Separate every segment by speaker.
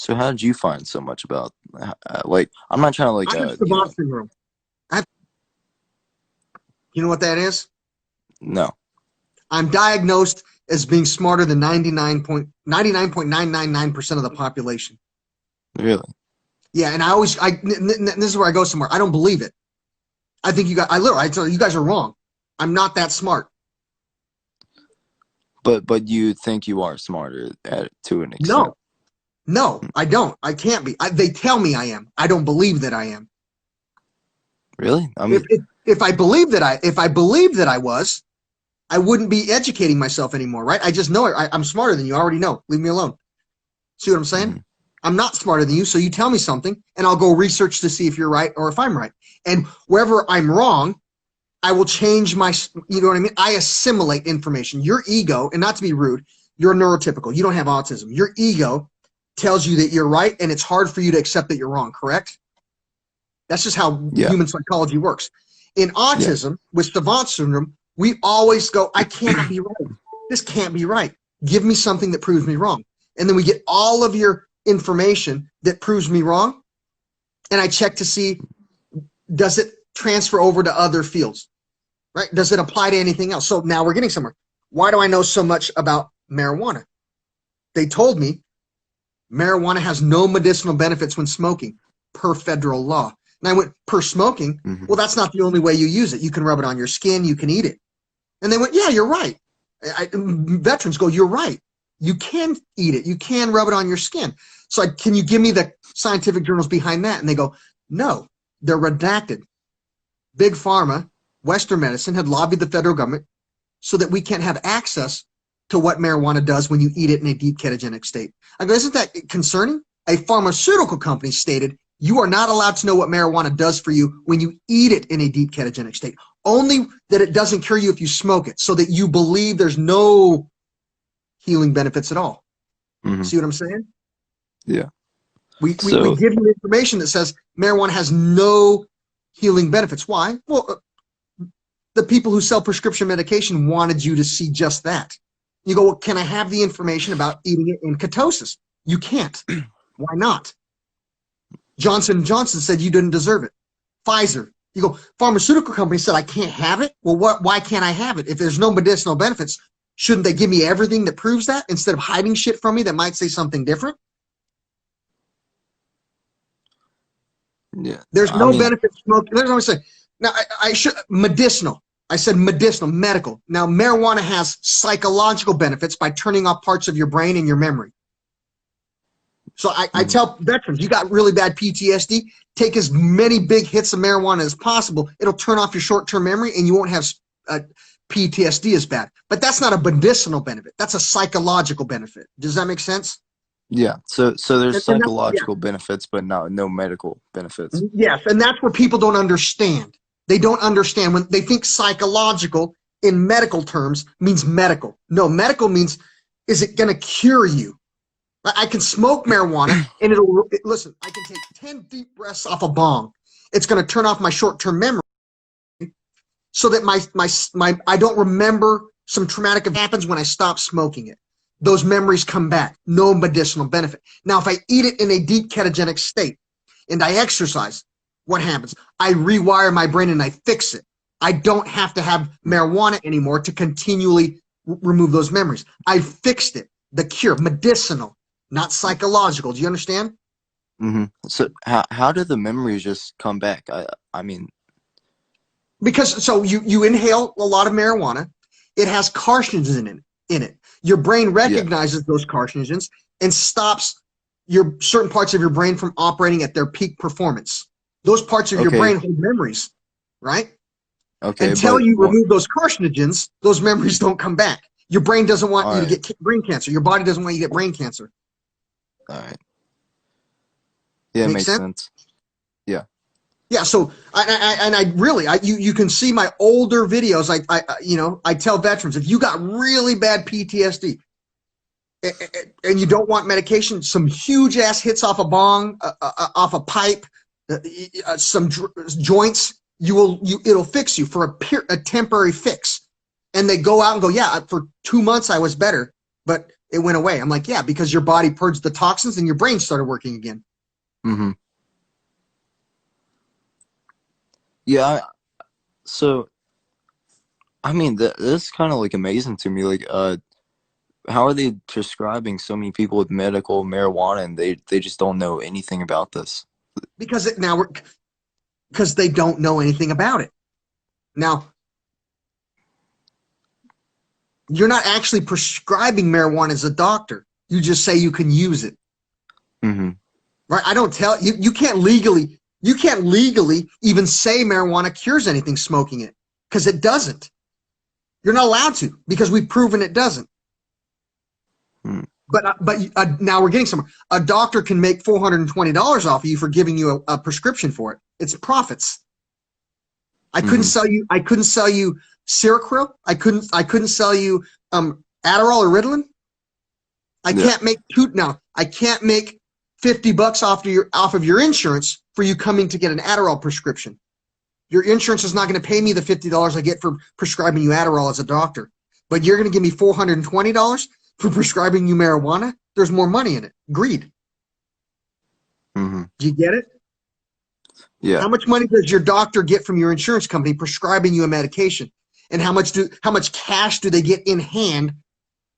Speaker 1: So how did you find so much about like I'm not trying to like
Speaker 2: I have Savant syndrome. You know what that is?
Speaker 1: no.
Speaker 2: I'm diagnosed as being smarter than 99.999% of the population.
Speaker 1: Really?
Speaker 2: Yeah, and this is where I go somewhere. I don't believe it. I think I tell you guys are wrong. I'm not that smart.
Speaker 1: But you think you are smarter to an extent.
Speaker 2: No, I don't. I can't be. They tell me I am. I don't believe that I am.
Speaker 1: Really? I mean,
Speaker 2: If I believe that I was, I wouldn't be educating myself anymore, right? I just know it. I'm smarter than you. I already know. Leave me alone. See what I'm saying?
Speaker 1: mm-hmm.
Speaker 2: I'm not smarter than you, so you tell me something, and I'll go research to see if you're right or if I'm right. And wherever I'm wrong, I will change my, you know what I mean? I assimilate information. Your ego, and not to be rude, you're neurotypical. You don't have autism. Your ego tells you that you're right, and it's hard for you to accept that you're wrong, correct? That's just how human psychology works. In autism, with Savant syndrome, we always go, I cannot be right. This can't be right. Give me something that proves me wrong. And then we get all of your information that proves me wrong, and I check to see, does it transfer over to other fields, right? Does it apply to anything else? So now we're getting somewhere. Why do I know so much about marijuana? They told me marijuana has no medicinal benefits when smoking per federal law. And I went, per smoking?
Speaker 1: Mm-hmm.
Speaker 2: Well, that's not the only way you use it. You can rub it on your skin. You can eat it. And they went, yeah, you're right. Veterans go, you're right. You can eat it. You can rub it on your skin. So can you give me the scientific journals behind that? And they go, no, they're redacted. Big Pharma, Western medicine had lobbied the federal government so that we can't have access to what marijuana does when you eat it in a deep ketogenic state. I go, isn't that concerning? A pharmaceutical company stated, you are not allowed to know what marijuana does for you when you eat it in a deep ketogenic state. Only that it doesn't cure you if you smoke it, so that you believe there's no healing benefits at all.
Speaker 1: Mm-hmm.
Speaker 2: See what I'm saying?
Speaker 1: Yeah.
Speaker 2: We give you information that says marijuana has no healing benefits. Why? Well, the people who sell prescription medication wanted you to see just that. You go, well, can I have the information about eating it in ketosis? You can't. Why not? Johnson & Johnson said you didn't deserve it. Pfizer. You go, pharmaceutical company said I can't have it? Well, why can't I have it? If there's no medicinal benefits, shouldn't they give me everything that proves that instead of hiding shit from me that might say something different?
Speaker 1: Yeah.
Speaker 2: There's no benefit to smoking. That's what I'm saying. Now, I should, medicinal. I said medicinal, medical. Now, marijuana has psychological benefits by turning off parts of your brain and your memory. So I tell veterans, you got really bad PTSD, take as many big hits of marijuana as possible. It'll turn off your short-term memory and you won't have PTSD as bad. But that's not a medicinal benefit. That's a psychological benefit. Does that make sense?
Speaker 1: Yeah. So there's psychological benefits, but no medical benefits.
Speaker 2: Yes, and that's where people don't understand. They don't understand when they think psychological in medical terms means medical. No, medical means, is it going to cure you? I can smoke marijuana and listen, I can take 10 deep breaths off a bong. It's going to turn off my short-term memory so that I don't remember some traumatic event happens when I stop smoking it. Those memories come back. No medicinal benefit. Now, if I eat it in a deep ketogenic state and I exercise, what happens? I rewire my brain and I fix it. I don't have to have marijuana anymore to continually remove those memories. I fixed it. The cure, medicinal, not psychological. Do you understand?
Speaker 1: Mm-hmm. So how do the memories just come back? I mean,
Speaker 2: because so you inhale a lot of marijuana, it has carcinogens in it. Your brain recognizes those carcinogens and stops your certain parts of your brain from operating at their peak performance. Those parts of your brain hold memories, right?
Speaker 1: Okay.
Speaker 2: Until you remove those carcinogens, those memories don't come back. Your brain doesn't want you to get brain cancer. Your body doesn't want you to get brain cancer.
Speaker 1: All right. Yeah, makes sense. Yeah.
Speaker 2: Yeah. So you can see my older videos. I tell veterans, if you got really bad PTSD and you don't want medication, some huge ass hits off a bong, off a pipe, some joints, it'll fix you for a temporary fix. And they go out and go, yeah, for 2 months I was better, but It went away. I'm like, yeah, because your body purged the toxins and your brain started working again.
Speaker 1: Mm-hmm. Yeah. So, I mean, this is kind of like amazing to me. Like, how are they prescribing so many people with medical marijuana and they just don't know anything about this?
Speaker 2: Because because they don't know anything about it. Now, you're not actually prescribing marijuana as a doctor. You just say you can use it.
Speaker 1: Mm-hmm.
Speaker 2: Right? I don't tell you. You can't legally even say marijuana cures anything, smoking it, because it doesn't. You're not allowed to, because we've proven it doesn't.
Speaker 1: Mm.
Speaker 2: But now we're getting somewhere. A doctor can make $420 off of you for giving you a prescription for it. It's profits. I couldn't sell you. I couldn't sell you Seroquel. I couldn't sell you Adderall or Ritalin. I can't make I can't make $50 off of your insurance for you coming to get an Adderall prescription. Your insurance is not going to pay me the $50 I get for prescribing you Adderall as a doctor. But you're going to give me $420 for prescribing you marijuana? There's more money in it. Greed.
Speaker 1: Mm-hmm.
Speaker 2: Do you get it?
Speaker 1: Yeah.
Speaker 2: How much money does your doctor get from your insurance company prescribing you a medication? And how much cash do they get in hand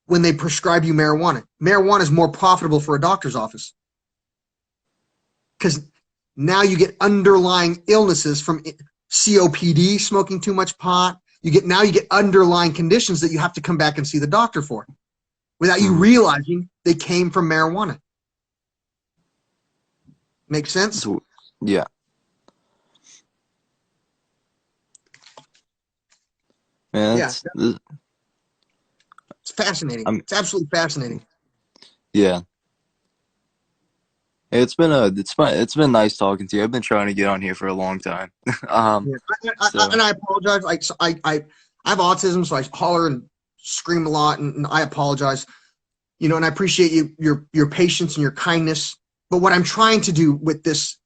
Speaker 2: when they prescribe you marijuana? Marijuana is more profitable for a doctor's office. Because now you get underlying illnesses from COPD, smoking too much pot. Now you get underlying conditions that you have to come back and see the doctor for, without you realizing they came from marijuana. Make sense?
Speaker 1: Yeah. Man,
Speaker 2: Yeah. It's fascinating. It's absolutely fascinating.
Speaker 1: Yeah. It's been nice talking to you. I've been trying to get on here for a long time.
Speaker 2: And I apologize. I have autism, so I holler and scream a lot, and I apologize. And I appreciate your patience and your kindness. But what I'm trying to do with this,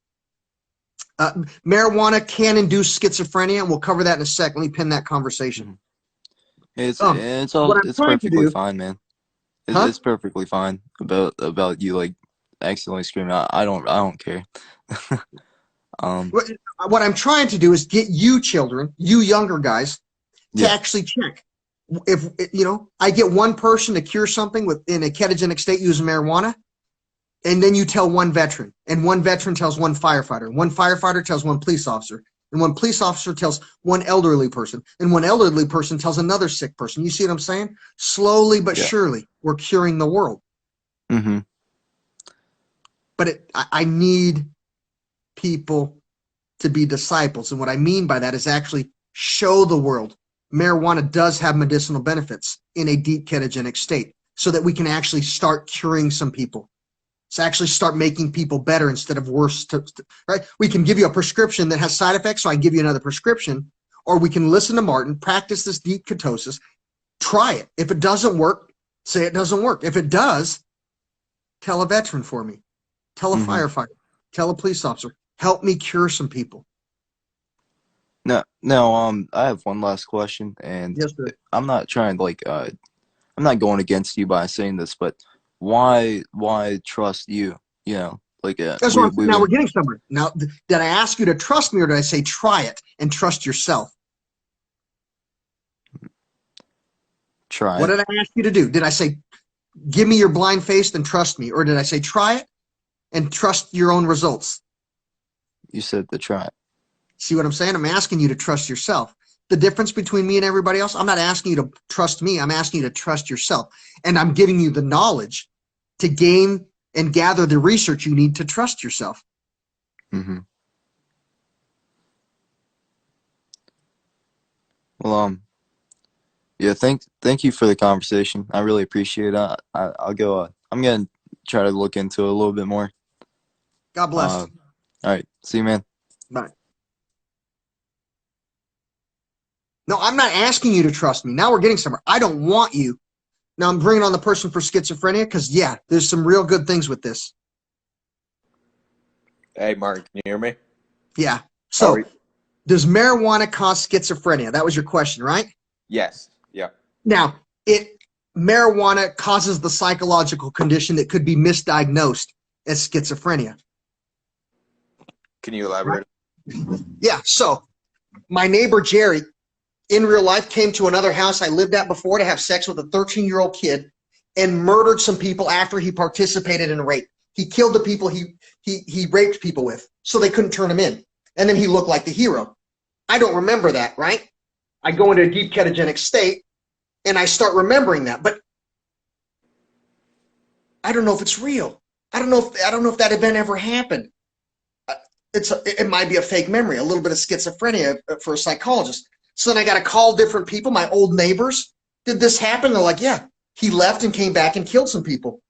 Speaker 2: marijuana can induce schizophrenia, and we'll cover that in a sec. Let me pin that conversation.
Speaker 1: It's
Speaker 2: perfectly
Speaker 1: fine, man.
Speaker 2: Huh?
Speaker 1: It's perfectly fine about you like accidentally screaming. I don't care.
Speaker 2: What I'm trying to do is get you children, you younger guys, to actually check. If I get one person to cure something in a ketogenic state using marijuana, and then you tell one veteran, and one veteran tells one firefighter tells one police officer, and one police officer tells one elderly person, and one elderly person tells another sick person. You see what I'm saying? Slowly but surely, we're curing the world.
Speaker 1: Mm-hmm.
Speaker 2: But I need people to be disciples, and what I mean by that is actually show the world marijuana does have medicinal benefits in a deep ketogenic state, so that we can actually start curing some people. So actually start making people better instead of worse. Right? We can give you a prescription that has side effects, so I can give you another prescription, or we can listen to Martin, practice this deep ketosis, try it. If it doesn't work, say it doesn't work. If it does, tell a veteran for me, tell a firefighter, tell a police officer, help me cure some people.
Speaker 1: Now, I have one last question, and
Speaker 2: yes, sir.
Speaker 1: I'm not trying to I'm not going against you by saying this, but why trust you? Now we're
Speaker 2: getting somewhere. Now, did I ask you to trust me, or did I say try it and trust yourself?
Speaker 1: Try.
Speaker 2: What did I ask you to do? Did I say give me your blind faith and trust me, or did I say try it and trust your own results?
Speaker 1: You said to try it.
Speaker 2: See what I'm saying? I'm asking you to trust yourself. The difference between me and everybody else, I'm not asking you to trust me. I'm asking you to trust yourself. And I'm giving you the knowledge to gain and gather the research you need to trust yourself.
Speaker 1: Mm-hmm. Well, yeah, thank you for the conversation. I really appreciate it. I'll go. I'm gonna try to look into it a little bit more.
Speaker 2: God bless.
Speaker 1: All right. See you, man.
Speaker 2: Bye. No, I'm not asking you to trust me. Now we're getting somewhere. I don't want you. Now I'm bringing on the person for schizophrenia because, there's some real good things with this.
Speaker 3: Hey, Martin, can you hear me?
Speaker 2: Yeah. So, does marijuana cause schizophrenia? That was your question, right?
Speaker 3: Yes. Yeah.
Speaker 2: Now, marijuana causes the psychological condition that could be misdiagnosed as schizophrenia.
Speaker 3: Can you
Speaker 2: Right?
Speaker 3: elaborate?
Speaker 2: Yeah. So my neighbor Jerry, in real life, came to another house I lived at before to have sex with a 13-year-old kid and murdered some people after he participated in a rape. He killed the people he raped people with, so they couldn't turn him in. And then he looked like the hero. I don't remember that, right? I go into a deep ketogenic state and I start remembering that, but I don't know if it's real. I don't know if that event ever happened. It might be a fake memory, a little bit of schizophrenia for a psychologist. So then I got to call different people, my old neighbors. Did this happen? They're like, yeah, he left and came back and killed some people.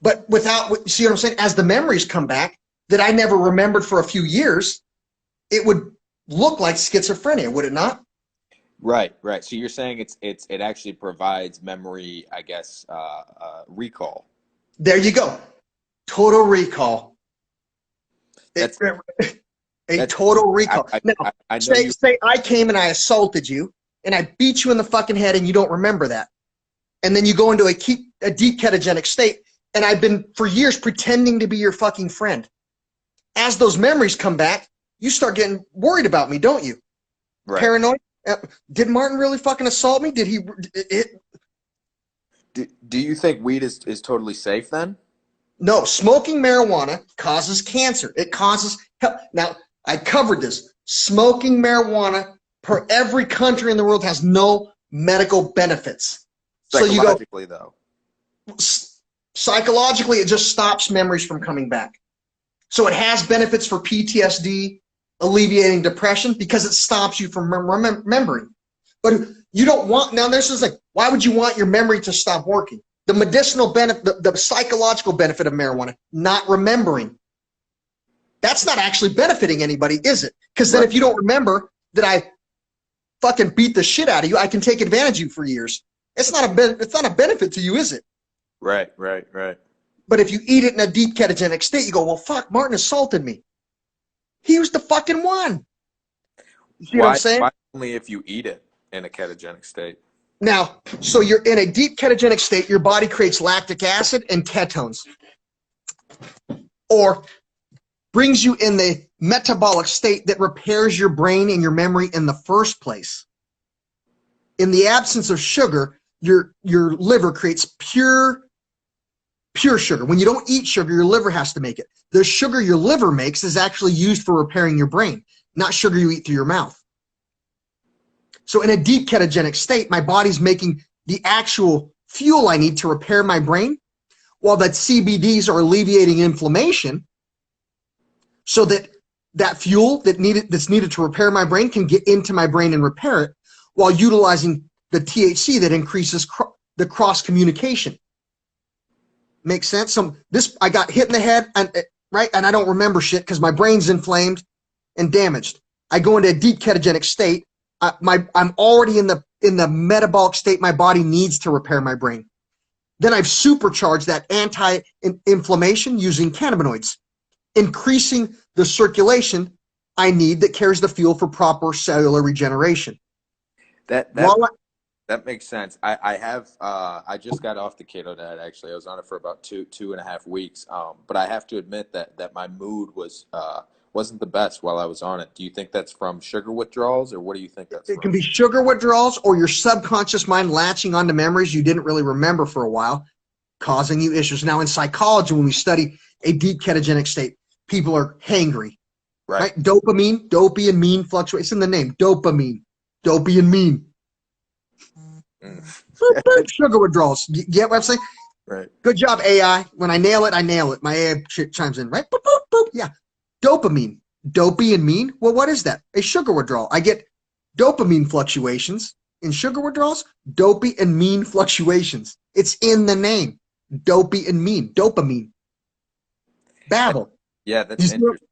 Speaker 2: But without, see what I'm saying? As the memories come back that I never remembered for a few years, it would look like schizophrenia, would it not?
Speaker 3: Right, right. So you're saying it actually provides memory, I guess, recall.
Speaker 2: There you go. Total recall.
Speaker 3: That's
Speaker 2: A total recall. Now,
Speaker 3: I know
Speaker 2: say I came and I assaulted you and I beat you in the fucking head and you don't remember that. And then you go into a deep ketogenic state and I've been for years pretending to be your fucking friend. As those memories come back, you start getting worried about me, don't you?
Speaker 3: right.
Speaker 2: Paranoid? Did Martin really fucking assault me? Did he?
Speaker 3: Do you think weed is totally safe then?
Speaker 2: No, smoking marijuana causes cancer. It causes health. Now, I covered this. Smoking marijuana per every country in the world has no medical benefits. So you go,
Speaker 3: Psychologically, though.
Speaker 2: psychologically, it just stops memories from coming back. So it has benefits for PTSD, alleviating depression, because it stops you from remembering. But you don't want, now this is like, why would you want your memory to stop working? The medicinal benefit, the psychological benefit of marijuana, not remembering. That's not actually benefiting anybody, is it? Because then if you don't remember that I fucking beat the shit out of you, I can take advantage of you for years. It's not a benefit to you, is it?
Speaker 3: Right, right, right.
Speaker 2: But if you eat it in a deep ketogenic state, you go, well, fuck, Martin assaulted me. He was the fucking one. You see what I'm saying?
Speaker 3: Why only if you eat it in a ketogenic state?
Speaker 2: Now, so you're in a deep ketogenic state, your body creates lactic acid and ketones, or brings you in the metabolic state that repairs your brain and your memory in the first place. In the absence of sugar, your liver creates pure sugar. When you don't eat sugar, your liver has to make it. The sugar your liver makes is actually used for repairing your brain, not sugar you eat through your mouth. So in a deep ketogenic state, my body's making the actual fuel I need to repair my brain, while that CBDs are alleviating inflammation, so that fuel that's needed to repair my brain can get into my brain and repair it, while utilizing the THC that increases the cross communication. Makes sense? So I got hit in the head, and I don't remember shit because my brain's inflamed and damaged. I go into a deep ketogenic state. I'm already in the metabolic state my body needs to repair my brain. Then I've supercharged that anti-inflammation using cannabinoids, increasing the circulation I need that carries the fuel for proper cellular regeneration.
Speaker 3: That makes sense. I just got off the keto diet, actually. I was on it for about two and a half weeks. But I have to admit that my mood wasn't the best while I was on it. Do you think that's from sugar withdrawals, or what do you think that's from?
Speaker 2: It can be sugar withdrawals or your subconscious mind latching onto memories you didn't really remember for a while, causing you issues. Now in psychology, when we study a deep ketogenic state, people are hangry, right? Dopamine, dopey and mean fluctuates. It's in the name, dopamine, dopey and mean. Sugar withdrawals. Get what I'm saying?
Speaker 3: Right.
Speaker 2: Good job, AI. When I nail it, I nail it. My AI chimes in, right? Boop, boop, boop. Yeah. Dopamine. Dopey and mean. Well, what is that? A sugar withdrawal. I get dopamine fluctuations in sugar withdrawals, dopey and mean fluctuations. It's in the name. Dopey and mean. Dopamine. Babble.
Speaker 3: Yeah, that's interesting.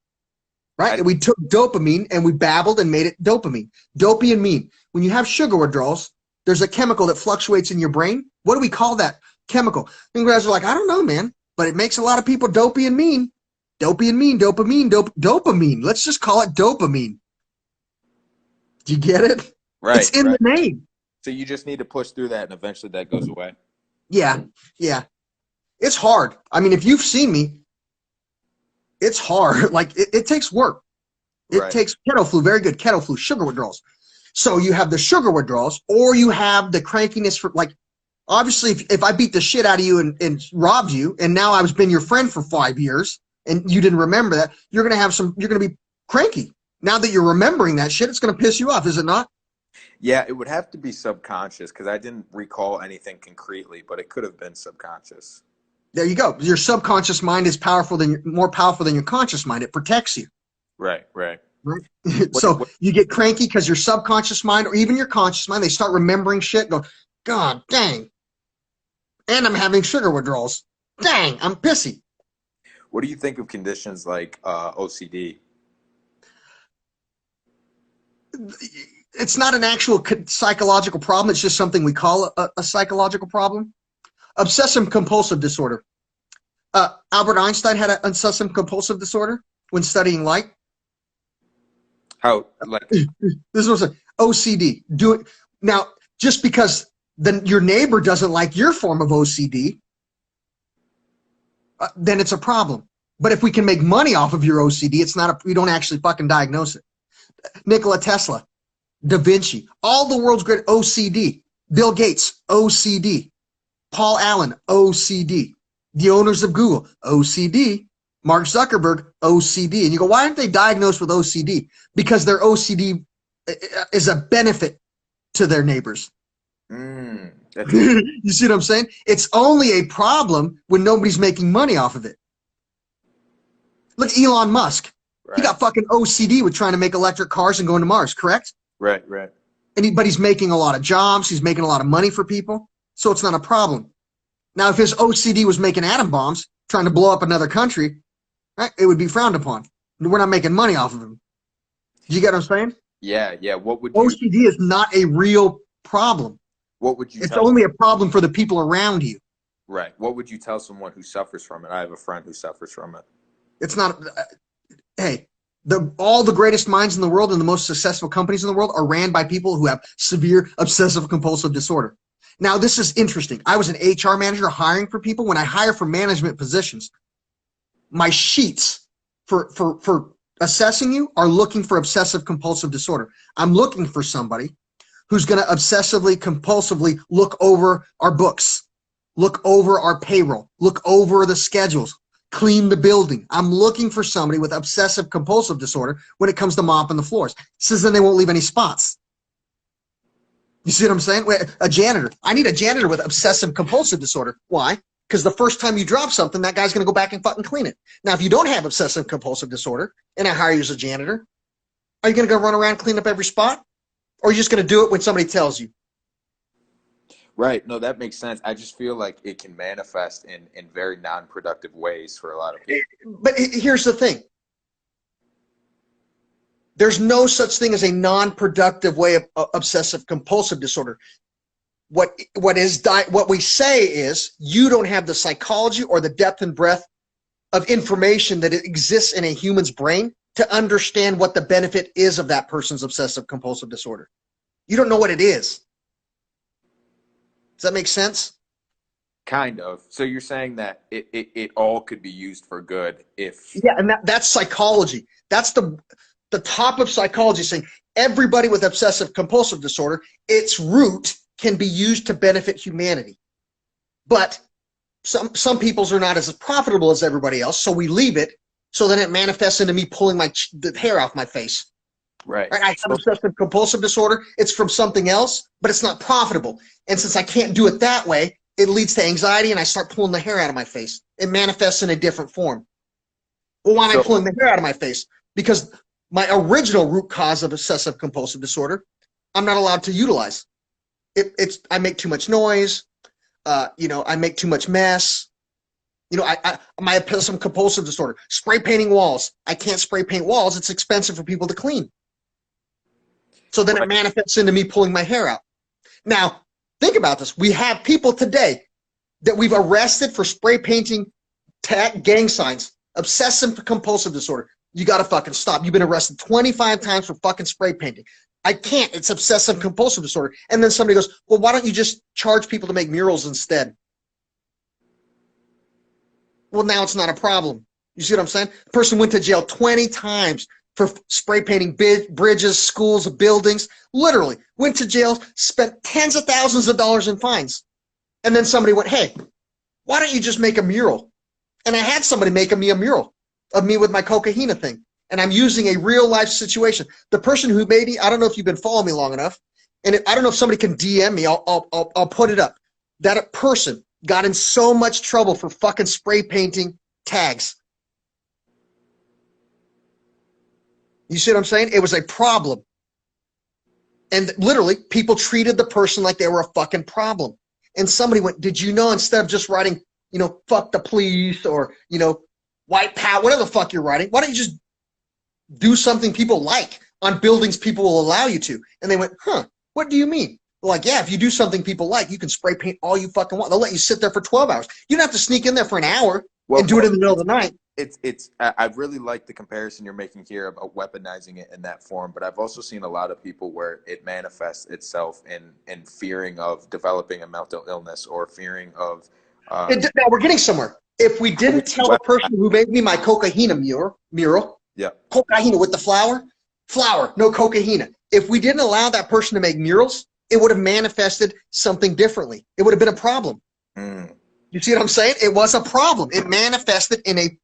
Speaker 2: Right? We took dopamine and we babbled and made it dopamine. Dopey and mean. When you have sugar withdrawals, there's a chemical that fluctuates in your brain. What do we call that chemical? And guys are like, I don't know, man, but it makes a lot of people dopey and mean. Dopey and mean, dopamine, dopamine. Let's just call it dopamine. Do you get it?
Speaker 3: Right.
Speaker 2: It's in the name.
Speaker 3: So you just need to push through that, and eventually that goes away.
Speaker 2: Yeah, yeah. It's hard. I mean, if you've seen me, it's hard. Like it takes work. It
Speaker 3: Right.
Speaker 2: takes kettle flu, very good kettle flu, sugar withdrawals. So you have the sugar withdrawals, or you have the crankiness for like, obviously, if I beat the shit out of you and robbed you, and now I've been your friend for 5 years and you didn't remember that, you're gonna be cranky. Now that you're remembering that shit, it's gonna piss you off, is it not?
Speaker 3: Yeah, it would have to be subconscious because I didn't recall anything concretely, but it could have been subconscious.
Speaker 2: There you go. Your subconscious mind is more powerful than your conscious mind. It protects you.
Speaker 3: Right, right.
Speaker 2: Right?
Speaker 3: What,
Speaker 2: So
Speaker 3: what,
Speaker 2: you get cranky because your subconscious mind or even your conscious mind, they start remembering shit, go, God dang. And I'm having sugar withdrawals. Dang, I'm pissy.
Speaker 3: what do you think of conditions like OCD?
Speaker 2: It's not an actual psychological problem. It's just something we call a psychological problem. Obsessive compulsive disorder. Albert Einstein had an obsessive compulsive disorder when studying light.
Speaker 3: How, like,
Speaker 2: This was an OCD. Now, just because your neighbor doesn't like your form of OCD, then it's a problem. But if we can make money off of your OCD, we don't actually fucking diagnose it. Nikola Tesla, Da Vinci, all the world's great OCD. Bill Gates, OCD. Paul Allen, OCD. The owners of Google, OCD. Mark Zuckerberg, OCD. And you go, why aren't they diagnosed with OCD? Because their OCD is a benefit to their neighbors.
Speaker 3: that's
Speaker 2: You see what I'm saying? It's only a problem when nobody's making money off of it. Look, Elon Musk.
Speaker 3: right,
Speaker 2: He got fucking OCD with trying to make electric cars and going to Mars, correct?
Speaker 3: right, right.
Speaker 2: But he's making a lot of jobs. He's making a lot of money for people. So it's not a problem. Now, if his OCD was making atom bombs, trying to blow up another country, right, it would be frowned upon. We're not making money off of him. Do you get what I'm saying?
Speaker 3: Yeah, yeah. What would
Speaker 2: OCD is not a real problem.
Speaker 3: What would you
Speaker 2: It's
Speaker 3: tell
Speaker 2: only a problem for the people around you.
Speaker 3: Right. What would you tell someone who suffers from it? I have a friend who suffers from it.
Speaker 2: It's not. Hey, all the greatest minds in the world and the most successful companies in the world are ran by people who have severe obsessive compulsive disorder. Now, this is interesting. I was an HR manager hiring for people. When I hire for management positions, my sheets for assessing you are looking for obsessive compulsive disorder. I'm looking for somebody who's going to obsessively, compulsively look over our books, look over our payroll, look over the schedules, clean the building. I'm looking for somebody with obsessive compulsive disorder when it comes to mopping the floors. Says then they won't leave any spots. You see what I'm saying? A janitor. I need a janitor with obsessive compulsive disorder. Why? Because the first time you drop something, that guy's going to go back and fucking clean it. Now, if you don't have obsessive compulsive disorder and I hire you as a janitor, are you going to go run around and clean up every spot? Or are you just going to do it when somebody tells you?
Speaker 3: Right. No, that makes sense. I just feel like it can manifest in very non-productive ways for a lot of people.
Speaker 2: But here's the thing. There's no such thing as a non-productive way of obsessive compulsive disorder. What we say is you don't have the psychology or the depth and breadth of information that exists in a human's brain to understand what the benefit is of that person's obsessive compulsive disorder. You don't know what it is. Does that make sense?
Speaker 3: Kind of. So you're saying that it all could be used for good if...
Speaker 2: Yeah, and that's psychology. That's the top of psychology, saying everybody with obsessive compulsive disorder, its root can be used to benefit humanity. But some people's are not as profitable as everybody else, so we leave it, so then it manifests into me pulling the hair off my face.
Speaker 3: Right.
Speaker 2: I have obsessive compulsive disorder. It's from something else, but it's not profitable. And since I can't do it that way, it leads to anxiety and I start pulling the hair out of my face. It manifests in a different form. Well, why am I pulling the hair out of my face? Because my original root cause of obsessive compulsive disorder, I'm not allowed to utilize. I make too much noise. I make too much mess. My obsessive compulsive disorder, spray painting walls. I can't spray paint walls. It's expensive for people to clean. So then it manifests into me pulling my hair out. Now, think about this. We have people today that we've arrested for spray painting gang signs, obsessive compulsive disorder. You got to fucking stop. You've been arrested 25 times for fucking spray painting. I can't. It's obsessive compulsive disorder. And then somebody goes, well, why don't you just charge people to make murals instead? Well, now it's not a problem. You see what I'm saying? The person went to jail 20 times for spray painting bridges, schools, buildings. Literally went to jail, spent tens of thousands of dollars in fines. And then somebody went, hey, why don't you just make a mural? And I had somebody make me a mural of me with my cocaina thing. And I'm using a real life situation. The person who made me, I don't know if you've been following me long enough, and I don't know if somebody can DM me. I'll put it up. That person got in so much trouble for fucking spray painting tags. You see what I'm saying? It was a problem. And literally, people treated the person like they were a fucking problem. And somebody went, did you know, instead of just writing, fuck the police or, white power, whatever the fuck you're writing, why don't you just do something people like on buildings people will allow you to? And they went, what do you mean? Like, yeah, if you do something people like, you can spray paint all you fucking want. They'll let you sit there for 12 hours. You don't have to sneak in there for an hour and do it in the middle of the night.
Speaker 3: I really like the comparison you're making here about weaponizing it in that form, but I've also seen a lot of people where it manifests itself in fearing of developing a mental illness or fearing of.
Speaker 2: Now we're getting somewhere. If we didn't tell the person who made me my cocaina mural,
Speaker 3: yeah,
Speaker 2: cocaina with the flower, no cocaina. If we didn't allow that person to make murals, it would have manifested something differently. It would have been a problem. You see what I'm saying? It was a problem. It manifested in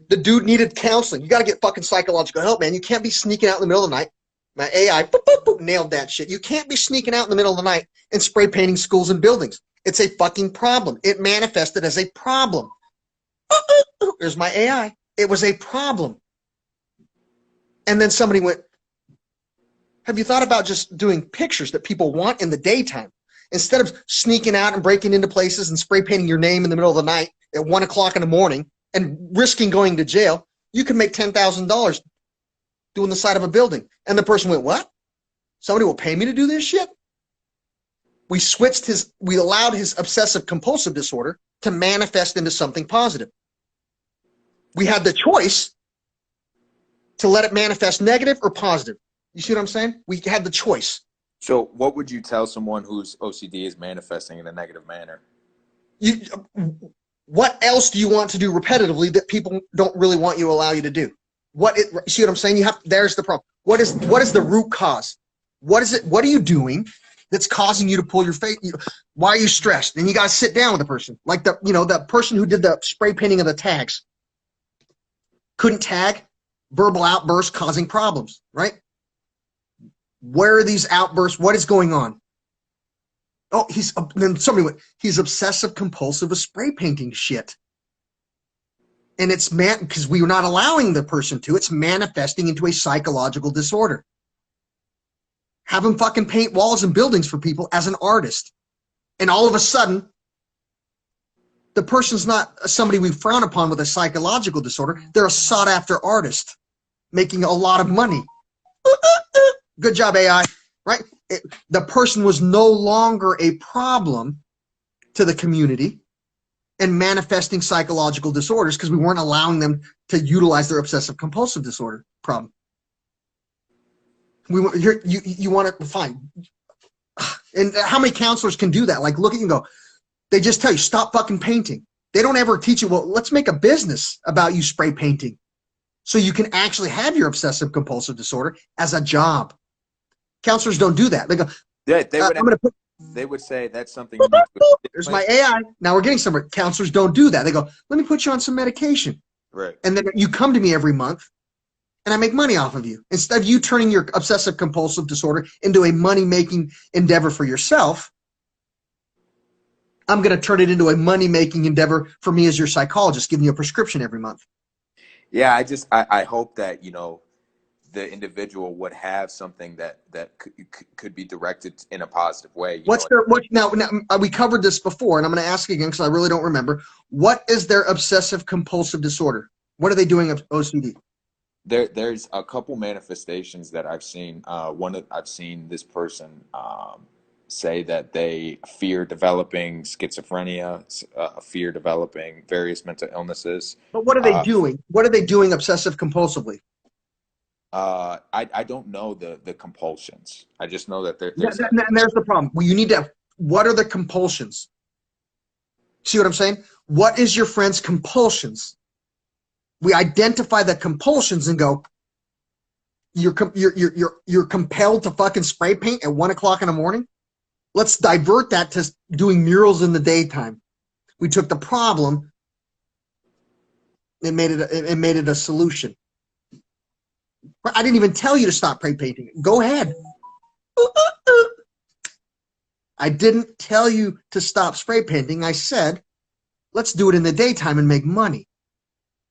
Speaker 2: the dude needed counseling. You got to get fucking psychological help, man. You can't be sneaking out in the middle of the night. My AI boop, boop, boop, nailed that shit. You can't be sneaking out in the middle of the night and spray painting schools and buildings. It's a fucking problem. It manifested as a problem. There's my AI. It was a problem. And then somebody went, have you thought about just doing pictures that people want in the daytime? Instead of sneaking out and breaking into places and spray painting your name in the middle of the night at 1 o'clock in the morning and risking going to jail, you can make $10,000 doing the side of a building. And the person went, what? Somebody will pay me to do this shit? We allowed his obsessive compulsive disorder to manifest into something positive. We had the choice to let it manifest negative or positive. You see what I'm saying? We had the choice.
Speaker 3: So what would you tell someone whose OCD is manifesting in a negative manner?
Speaker 2: What else do you want to do repetitively that people don't really want you to allow you to do? See what I'm saying? There's the problem. What is the root cause? What is it? What are you doing that's causing you to pull your face? Why are you stressed? And you got to sit down with the person. Like that person who did the spray painting of the tags. Couldn't tag, verbal outbursts causing problems, right? Where are these outbursts? What is going on? Oh, then somebody went, he's obsessive compulsive with spray painting shit. And it's because we were not allowing the person to, it's manifesting into a psychological disorder. Have him fucking paint walls and buildings for people as an artist. And all of a sudden, the person's not somebody we frown upon with a psychological disorder. They're a sought after artist making a lot of money. Good job, AI, right? The person was no longer a problem to the community and manifesting psychological disorders because we weren't allowing them to utilize their obsessive compulsive disorder problem. You want to fine. And how many counselors can do that? Like, look at you and go, they just tell you, stop fucking painting. They don't ever teach you, well, let's make a business about you spray painting so you can actually have your obsessive compulsive disorder as a job. Counselors don't do that. They go,
Speaker 3: yeah, they would say that's something you need to.
Speaker 2: There's my AI. Now we're getting somewhere. Counselors don't do that. They go, let me put you on some medication.
Speaker 3: Right.
Speaker 2: And then you come to me every month and I make money off of you. Instead of you turning your obsessive compulsive disorder into a money-making endeavor for yourself, I'm going to turn it into a money-making endeavor for me as your psychologist, giving you a prescription every month.
Speaker 3: Yeah, I hope that, the individual would have something that could be directed in a positive way.
Speaker 2: Now, we covered this before, and I'm going to ask again because I really don't remember. What is their obsessive compulsive disorder? What are they doing of OCD?
Speaker 3: There's a couple manifestations that I've seen. I've seen this person say that they fear developing schizophrenia, fear developing various mental illnesses.
Speaker 2: But what are they doing? What are they doing obsessive compulsively?
Speaker 3: I don't know the compulsions. I just know that there's a.
Speaker 2: And there's the problem. Well, you need to. What are the compulsions? See what I'm saying? What is your friend's compulsions? We identify the compulsions and go, you're compelled to fucking spray paint at 1 o'clock in the morning. Let's divert that to doing murals in the daytime. We took the problem and made it a solution. I didn't even tell you to stop spray painting. Go ahead. I didn't tell you to stop spray painting. I said, let's do it in the daytime and make money.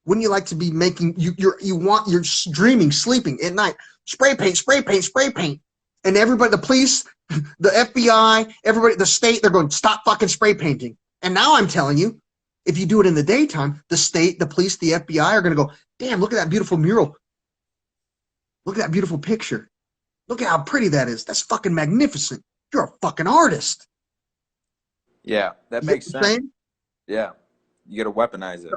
Speaker 2: Wouldn't you like to be making you're dreaming, sleeping at night? Spray paint, spray paint, spray paint. And everybody, the police, the FBI, everybody, the state, they're going, stop fucking spray painting. And now I'm telling you, if you do it in the daytime, the state, the police, the FBI are going to go, damn, look at that beautiful mural. Look at that beautiful picture. Look at how pretty that is. That's fucking magnificent. You're a fucking artist.
Speaker 3: Yeah, that makes sense. Yeah, you got to weaponize it.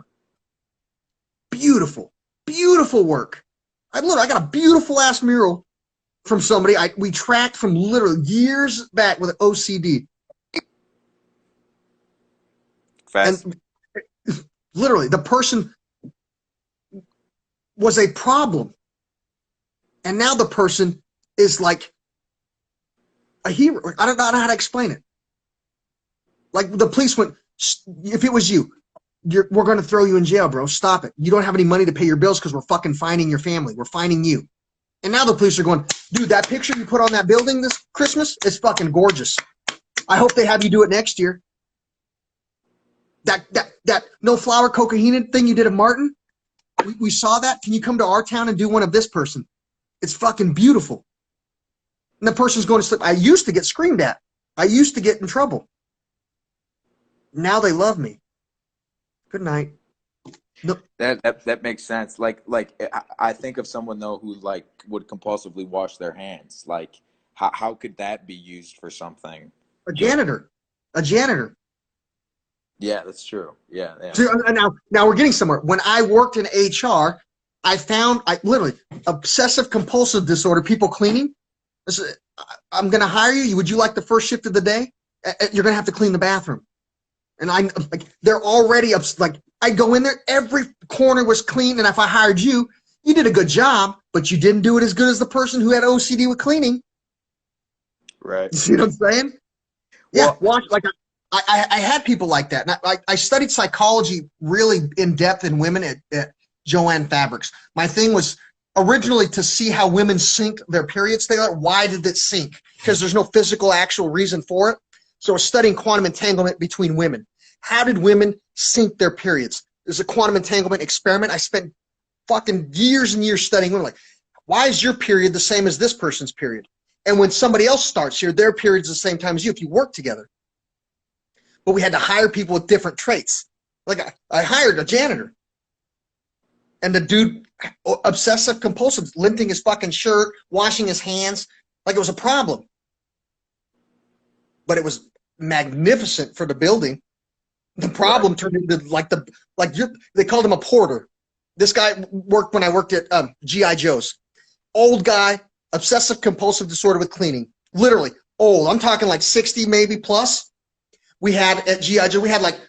Speaker 2: Beautiful, beautiful work. I got a beautiful ass mural from somebody we tracked from literally years back with OCD.
Speaker 3: Fast.
Speaker 2: And literally, the person was a problem, and now the person is like a hero. I don't know how to explain it. Like the police went, if it was you, we're going to throw you in jail, bro. Stop it. You don't have any money to pay your bills because we're fucking finding your family. We're finding you. And now the police are going, dude, that picture you put on that building this Christmas is fucking gorgeous. I hope they have you do it next year. That no flower cocaine thing you did at Martin, we saw that. Can you come to our town and do one of this person? It's fucking beautiful. And the person's going to sleep. I used to get screamed at. I used to get in trouble. Now they love me. Good night. No.
Speaker 3: That makes sense. Like I think of someone though who like would compulsively wash their hands. Like how could that be used for something?
Speaker 2: A janitor. A janitor.
Speaker 3: Yeah, that's true. Yeah.
Speaker 2: So, now we're getting somewhere. When I worked in HR, I found literally obsessive compulsive disorder. People cleaning. I said, I'm going to hire you. Would you like the first shift of the day? You're going to have to clean the bathroom. And I'm like, they're already like, I go in there, every corner was clean. And if I hired you, you did a good job, but you didn't do it as good as the person who had OCD with cleaning.
Speaker 3: Right.
Speaker 2: You see what I'm saying?
Speaker 3: Well,
Speaker 2: yeah. Like I had people like that. And I studied psychology really in depth in women at Joanne Fabrics. My thing was originally to see how women sync their periods. Why did it sync? Because there's no physical actual reason for it. So we're studying quantum entanglement between women. How did women sync their periods? There's a quantum entanglement experiment. I spent fucking years and years studying women. Like, why is your period the same as this person's period? And when somebody else starts here, their period's the same time as you if you work together. But we had to hire people with different traits. Like I hired a janitor. And the dude, obsessive compulsive, lifting his fucking shirt, washing his hands, like it was a problem. But it was magnificent for the building. The problem turned into they called him a porter. This guy worked when I worked at G.I. Joe's. Old guy, obsessive compulsive disorder with cleaning. Literally old. I'm talking like 60 maybe plus. We had at G.I. Joe, we had like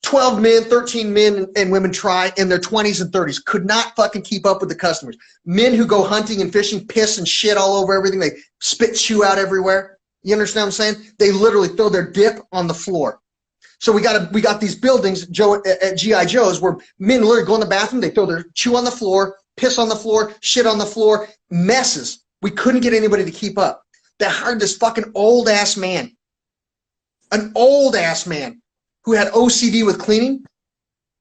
Speaker 2: 12 men, 13 men and women try in their 20s and 30s. Could not fucking keep up with the customers. Men who go hunting and fishing, piss and shit all over everything. They spit chew out everywhere. You understand what I'm saying? They literally throw their dip on the floor. So we got these buildings, Joe, at G.I. Joe's, where men literally go in the bathroom, they throw their chew on the floor, piss on the floor, shit on the floor, messes. We couldn't get anybody to keep up. They hired this fucking old-ass man, an old-ass man who had OCD with cleaning,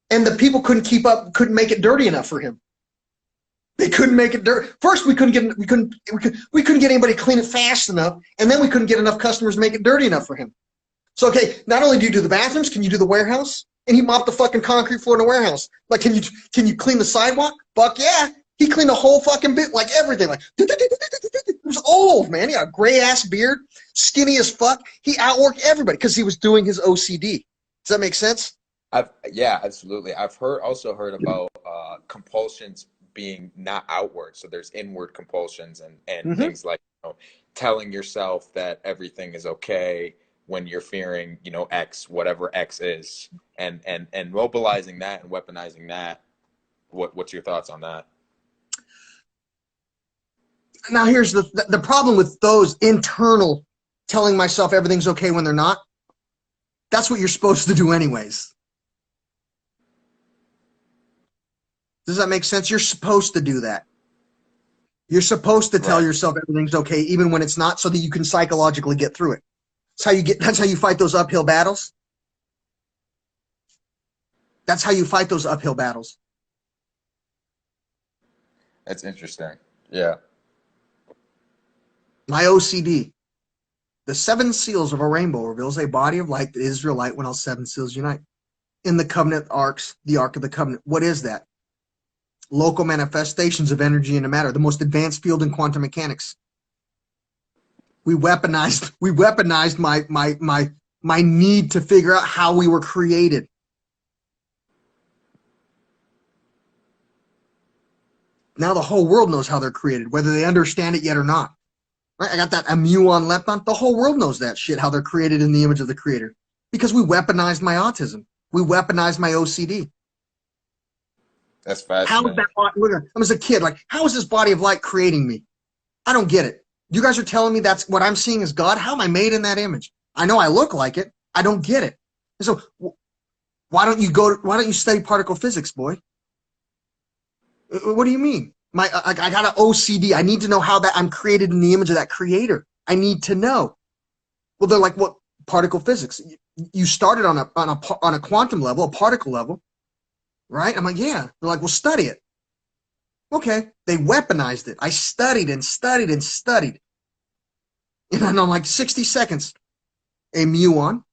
Speaker 2: and the people couldn't keep up, couldn't make it dirty enough for him. They couldn't make it dirty. First, we couldn't get anybody to clean it fast enough, and then we couldn't get enough customers to make it dirty enough for him. So, okay, not only do you do the bathrooms, can you do the warehouse? And he mopped the fucking concrete floor in the warehouse. Like, can you clean the sidewalk? Fuck yeah. He cleaned the whole fucking bit, like everything. Like, it was old, man. He had a gray-ass beard, skinny as fuck. He outworked everybody because he was doing his OCD. Does that make sense?
Speaker 3: Yeah, absolutely. I've also heard about compulsions being not outward. So there's inward compulsions and
Speaker 2: Mm-hmm.
Speaker 3: things like, telling yourself that everything is okay when you're fearing, X, whatever X is, and mobilizing that and weaponizing that. What's your thoughts on that?
Speaker 2: Now here's the problem with those internal telling myself everything's okay when they're not. That's what you're supposed to do anyways. Does that make sense? You're supposed to do that. You're supposed to tell
Speaker 3: Right.
Speaker 2: yourself everything's okay even when it's not, so that you can psychologically get through it. That's how you fight those uphill battles. That's how you fight those uphill battles.
Speaker 3: That's interesting. Yeah.
Speaker 2: My OCD. The seven seals of a rainbow reveals a body of light that is Israelite when all seven seals unite. In the covenant arcs, the Ark of the Covenant. What is that? Local manifestations of energy and matter, the most advanced field in quantum mechanics. We weaponized my need to figure out how we were created. Now the whole world knows how they're created, whether they understand it yet or not. Right? I got that muon lepton. The whole world knows that shit, how they're created in the image of the creator. Because we weaponized my autism. We weaponized my OCD.
Speaker 3: That's
Speaker 2: How is
Speaker 3: fascinating.
Speaker 2: that? I was a kid, like, how is this body of light creating me? I don't get it. You guys are telling me that's what I'm seeing is God? How am I made in that image? I know I look like it. I don't get it. And so why don't you study particle physics, boy? What do you mean? I got an OCD. I need to know how that I'm created in the image of that creator. I need to know. Well, they're like, what? Particle physics. You started on a quantum level, a particle level, right? I'm like, yeah. They're like, well, study it. Okay. They weaponized it. I studied and studied and studied. And then I'm like 60 seconds, a muon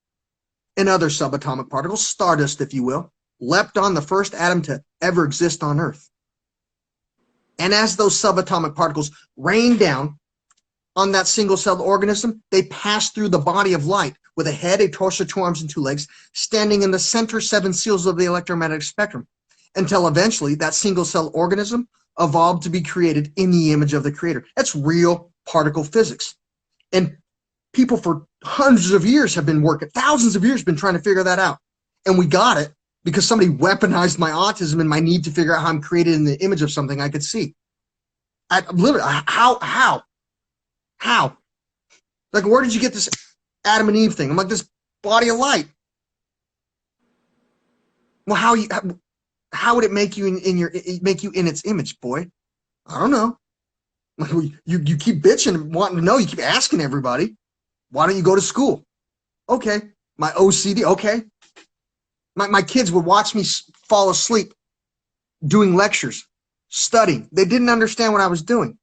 Speaker 2: and other subatomic particles, stardust, if you will, leapt on the first atom to ever exist on Earth. And as those subatomic particles rain down on that single-celled organism, they pass through the body of light with a head, a torso, two arms, and two legs, standing in the center seven seals of the electromagnetic spectrum, until eventually that single-celled organism evolved to be created in the image of the creator. That's real particle physics. And people for hundreds of years have been working, thousands of years been trying to figure that out. And we got it because somebody weaponized my autism and my need to figure out how I'm created in the image of something I could see. Literally, how? Like, where did you get this Adam and Eve thing? I'm like, this body of light. Well, how would it make you make you in its image, boy? I don't know. Like, you keep bitching and wanting to know. You keep asking everybody. Why don't you go to school? Okay, my OCD. Okay, my kids would watch me fall asleep doing lectures, studying. They didn't understand what I was doing.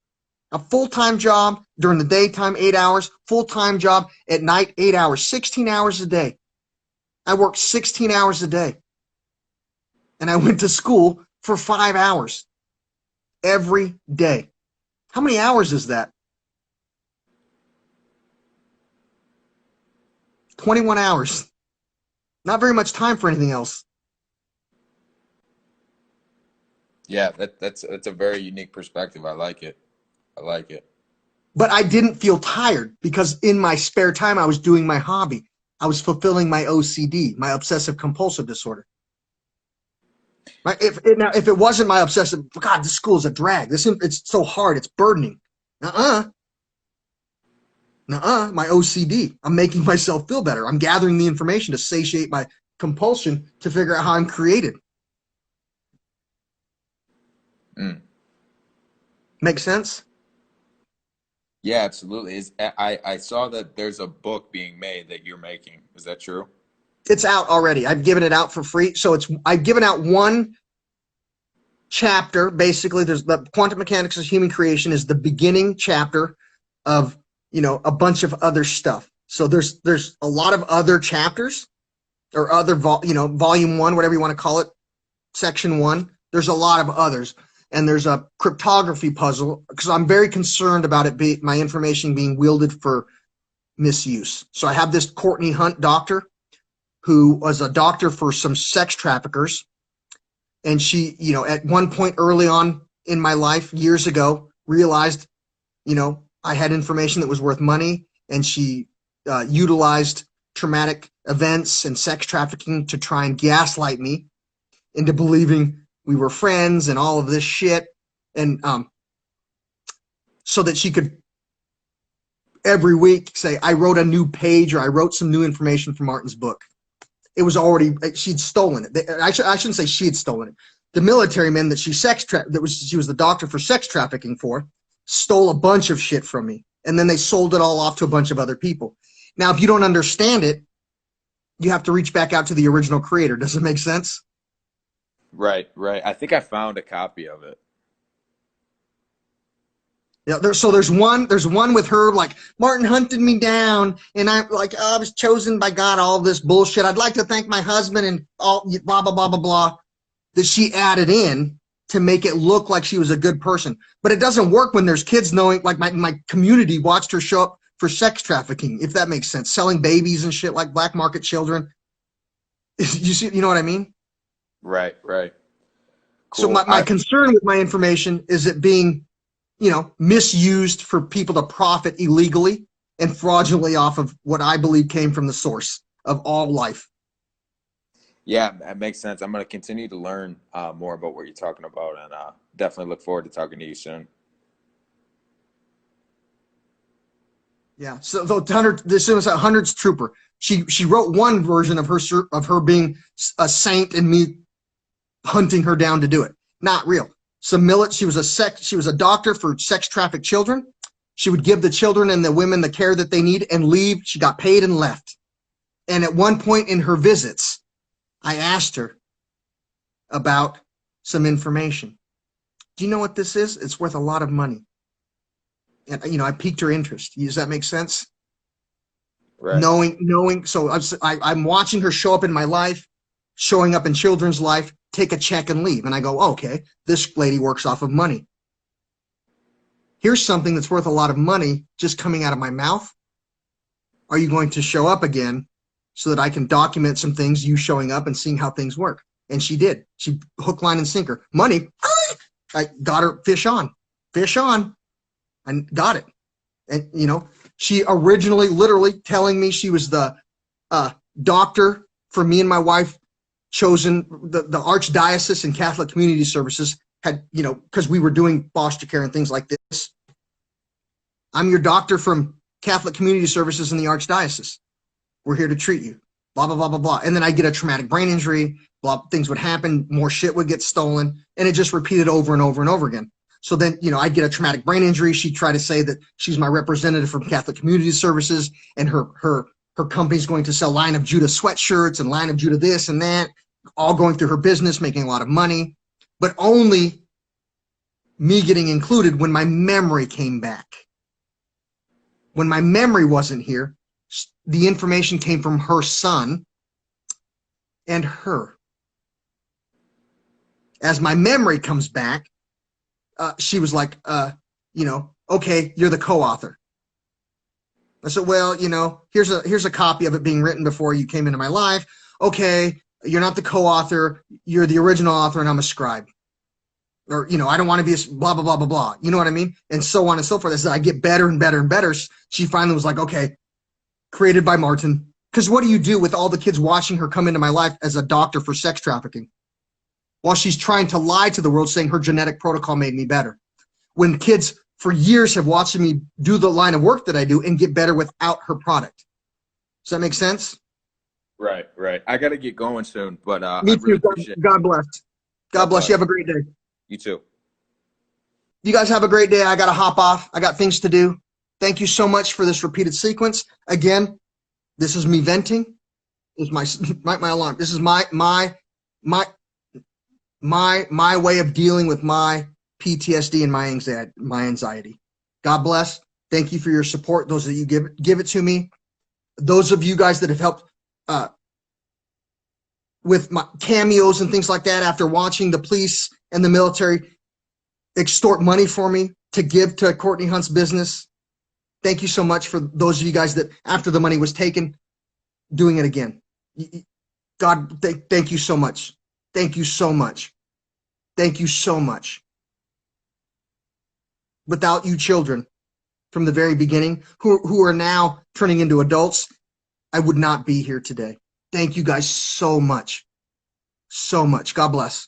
Speaker 2: A full-time job during the daytime, 8 hours. Full-time job at night, 8 hours, 16 hours a day. I worked 16 hours a day. And I went to school for 5 hours every day. How many hours is that? 21 hours. Not very much time for anything else.
Speaker 3: Yeah, that's a very unique perspective. I like it. I like it.
Speaker 2: But I didn't feel tired because in my spare time, I was doing my hobby. I was fulfilling my OCD, my obsessive compulsive disorder. Right? If it wasn't my obsessive, God, this school is a drag. It's so hard. It's burdening. My OCD. I'm making myself feel better. I'm gathering the information to satiate my compulsion to figure out how I'm created. Make sense?
Speaker 3: Yeah, absolutely. I saw that there's a book being made that you're making. Is that true?
Speaker 2: It's out already. I've given it out for free. So I've given out one chapter. Basically, there's the quantum mechanics of human creation is the beginning chapter of, a bunch of other stuff. So there's a lot of other chapters or other, volume one, whatever you want to call it, section one. There's a lot of others. And there's a cryptography puzzle because I'm very concerned about my information being wielded for misuse. So I have this Courtney Hunt doctor who was a doctor for some sex traffickers. And she, at one point early on in my life years ago realized, I had information that was worth money, and she utilized traumatic events and sex trafficking to try and gaslight me into believing we were friends and all of this shit. And so that she could every week say, I wrote a new page, or I wrote some new information from Martin's book. It was already, she'd stolen it. I shouldn't say she had stolen it. The military men that she was the doctor for sex trafficking for, stole a bunch of shit from me. And then they sold it all off to a bunch of other people. Now, if you don't understand it, you have to reach back out to the original creator. Does it make sense?
Speaker 3: Right, right. I think I found a copy of it.
Speaker 2: Yeah, there's one with her like, Martin hunted me down, and I like, oh, I was chosen by God, all this bullshit. I'd like to thank my husband and all blah blah blah blah blah, that she added in to make it look like she was a good person. But it doesn't work when there's kids knowing, like my community watched her show up for sex trafficking, if that makes sense, selling babies and shit, like black market children. You know what I mean?
Speaker 3: Right, right.
Speaker 2: So
Speaker 3: Cool.
Speaker 2: my concern with my information is it being, misused for people to profit illegally and fraudulently off of what I believe came from the source of all life.
Speaker 3: Yeah, that makes sense. I'm going to continue to learn more about what you're talking about, and definitely look forward to talking to you soon.
Speaker 2: Yeah. So this is a hundreds trooper. She wrote one version of her being a saint and me hunting her down to do it. Not real. She was a doctor for sex trafficked children. She would give the children and the women the care that they need and leave. She got paid and left. And at one point in her visits, I asked her about some information. Do you know what this is? It's worth a lot of money. And I piqued her interest. Does that make sense?
Speaker 3: Right.
Speaker 2: Knowing. So I'm watching her show up in my life, showing up in children's life, take a check and leave. And I go, okay, this lady works off of money. Here's something that's worth a lot of money just coming out of my mouth. Are you going to show up again so that I can document some things, you showing up and seeing how things work? And she did. She hook, line, and sinker. Money, I got her fish on. I got it. And, she originally literally telling me she was the doctor for me and my wife, chosen the Archdiocese and Catholic Community Services had, because we were doing foster care and things like this. I'm your doctor from Catholic Community Services in the Archdiocese. We're here to treat you. Blah, blah, blah, blah, blah. And then I get a traumatic brain injury, things would happen, more shit would get stolen, and it just repeated over and over and over again. So then, I get a traumatic brain injury. She tried to say that she's my representative from Catholic Community Services, and her company's going to sell Line of Judah sweatshirts and Line of Judah this and that, all going through her business, making a lot of money, but only me getting included when my memory came back. When my memory wasn't here, the information came from her son and her. As my memory comes back, she was like, okay, you're the co-author. I said, well, here's a copy of it being written before you came into my life. Okay, you're not the co-author, you're the original author, and I'm a scribe. Or, I don't want to be a blah, blah, blah, blah, blah. You know what I mean? And so on and so forth. As I get better and better and better, she finally was like, okay, created by Martin. Because what do you do with all the kids watching her come into my life as a doctor for sex trafficking? While she's trying to lie to the world, saying her genetic protocol made me better. When kids for years have watched me do the line of work that I do and get better without her product. Does that make sense?
Speaker 3: Right, right. I got to get going soon, but
Speaker 2: Me
Speaker 3: I
Speaker 2: too.
Speaker 3: really appreciate it.
Speaker 2: God bless. God bless. You have a great day.
Speaker 3: You too.
Speaker 2: You guys have a great day. I got to hop off. I got things to do. Thank you so much for this repeated sequence. Again, this is me venting. This is my alarm. This is my way of dealing with my PTSD and my anxiety. God bless. Thank you for your support. Those of you give it to me. Those of you guys that have helped with my cameos and things like that after watching the police and the military extort money for me to give to Courtney Hunt's business. Thank you so much for those of you guys that after the money was taken, doing it again. God, thank you so much. Thank you so much. Thank you so much. without you children from the very beginning who are now turning into adults, I would not be here today. Thank you guys so much. So much. God bless.